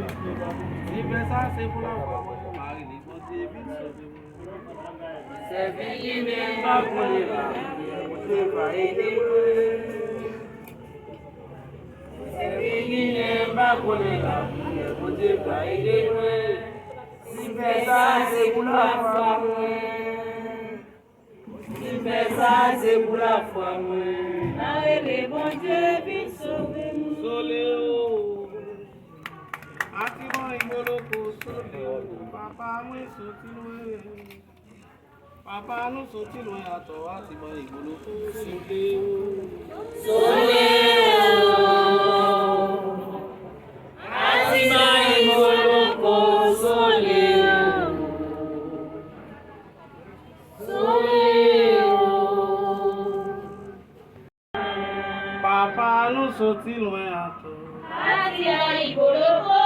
Si fais ça, c'est pour la femme, Marie, les bons Dieu, c'est lui qui n'aime pas pour les femmes, vous devez pas aider. C'est lui qui n'aime pas pour les femmes, vous devez pas aider. Si fais ça, c'est pour la femme. Si fais ça, c'est pour la femme. Les bons dieux, vite sauvez-nous. Soléo. Ativan igboloko soléo. Papa nous sorti loin. Papa nous sorti loin à toi. Ativan igboloko soléo. Soléo. Ativan igboloko soléo. Soléo. Papa nous sorti loin à toi. Ativan igboloko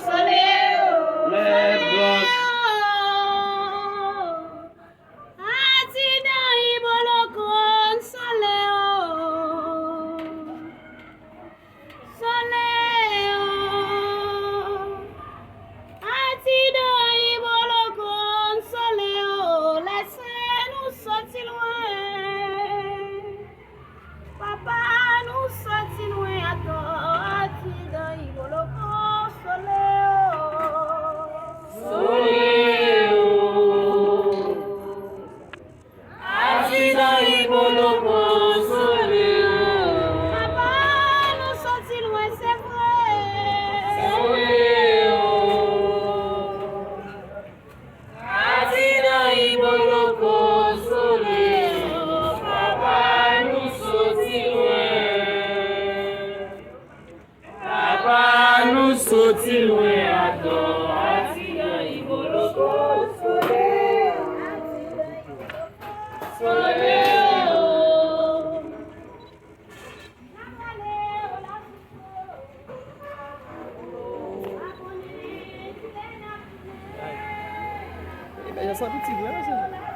soléo. Les blanches. Ativan igboloko soléo. Soléo. Ativan igboloko soléo. Laissez-nous sortir loin. Papa nous sortit loin à toi. Ativan igboloko soléo. Soléo. Ativan igboloko soléo. Papa nous sortit loin, c'est vrai. Soléo. Ativan igboloko soléo. Papa nous sorti loin. Papa nous sorti loin à toi. Ativan igboloko soléo. Soléo. Eh ben, il y a ça petit, ouais, ça.